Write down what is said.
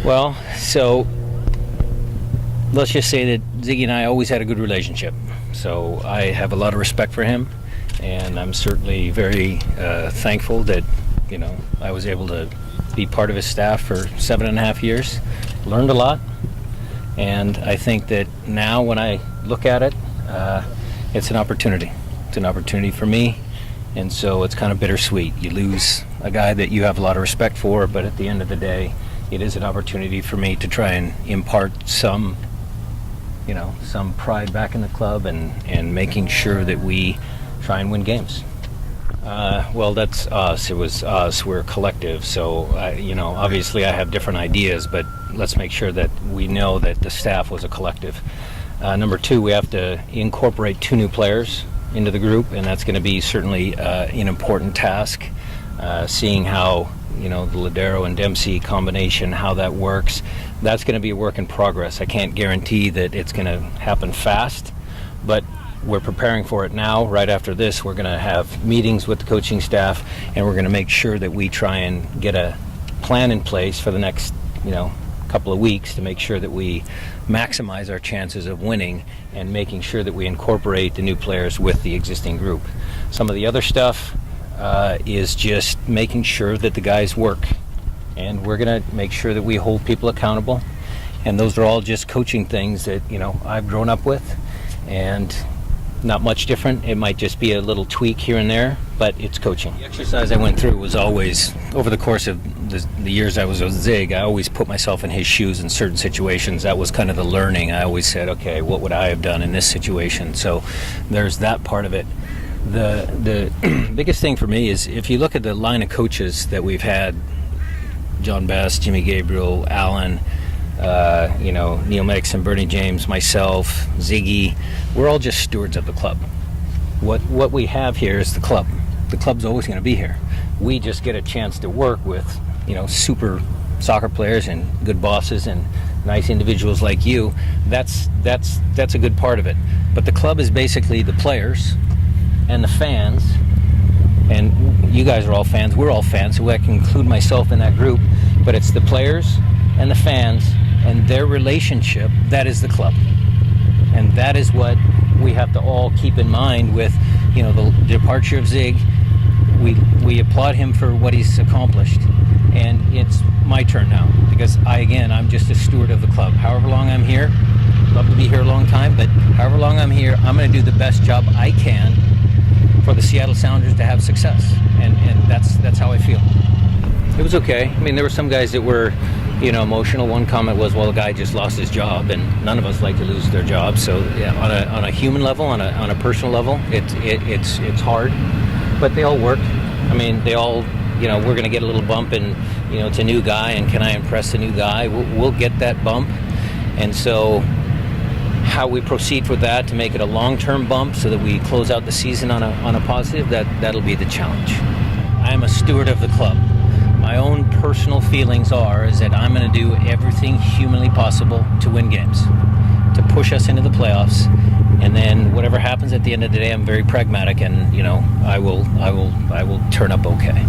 Well, so let's just say that Sigi and I always had a good relationship. So I have a lot of respect for him, and I'm certainly very thankful that, I was able to be part of his staff for 7.5 years. Learned a lot, and I think that now when I look at it, it's an opportunity. It's an opportunity for me, and so it's kind of bittersweet. You lose a guy that you have a lot of respect for, but at the end of the day, it is an opportunity for me to try and impart some pride back in the club and making sure that we try and win games. Well, that's us. It was us. We're a collective. So, obviously I have different ideas, but let's make sure that we know that the staff was a collective. Number 2, we have to incorporate 2 new players into the group, and that's going to be certainly an important task, seeing how the Ladero and Dempsey combination, how that works. That's going to be a work in progress. I can't guarantee that it's going to happen fast, but we're preparing for it now. Right after this, we're going to have meetings with the coaching staff, and we're going to make sure that we try and get a plan in place for the next couple of weeks to make sure that we maximize our chances of winning and making sure that we incorporate the new players with the existing group. Some of the other stuff is just making sure that the guys work, and we're going to make sure that we hold people accountable, and those are all just coaching things that I've grown up with, and not much different. It might just be a little tweak here and there, but it's coaching. The exercise I went through was always, over the course of the years I was with Zig, I always put myself in his shoes in certain situations. That was kind of the learning. I always said, okay, what would I have done in this situation? So there's that part of it. The biggest thing for me is if you look at the line of coaches that we've had, John Best, Jimmy Gabriel, Alan, Neil Mixon, Bernie James, myself, Ziggy, we're all just stewards of the club. What we have here is the club. The club's always going to be here. We just get a chance to work with, super soccer players and good bosses and nice individuals like you. That's a good part of it. But the club is basically the players and the fans, and you guys are all fans, we're all fans, so I can include myself in that group, but it's the players and the fans and their relationship that is the club. And that is what we have to all keep in mind with, the departure of Zig. We applaud him for what he's accomplished, and it's my turn now, because I'm just a steward of the club. However long I'm here, love to be here a long time, but however long I'm here, I'm going to do the best job I can for the Seattle Sounders to have success, and that's how I feel. It was okay. I mean, there were some guys that were, emotional. One comment was, well, the guy just lost his job, and none of us like to lose their job. So yeah, on a human level, on a personal level, it's hard, but they all work. I mean, they all, we're going to get a little bump in, it's a new guy, and can I impress the new guy? We'll get that bump, and so how we proceed with that to make it a long-term bump so that we close out the season on a positive, that'll be the challenge. I am a steward of the club. My own personal feelings is that I'm going to do everything humanly possible to win games, to push us into the playoffs, and then whatever happens at the end of the day, I'm very pragmatic, and I will turn up okay.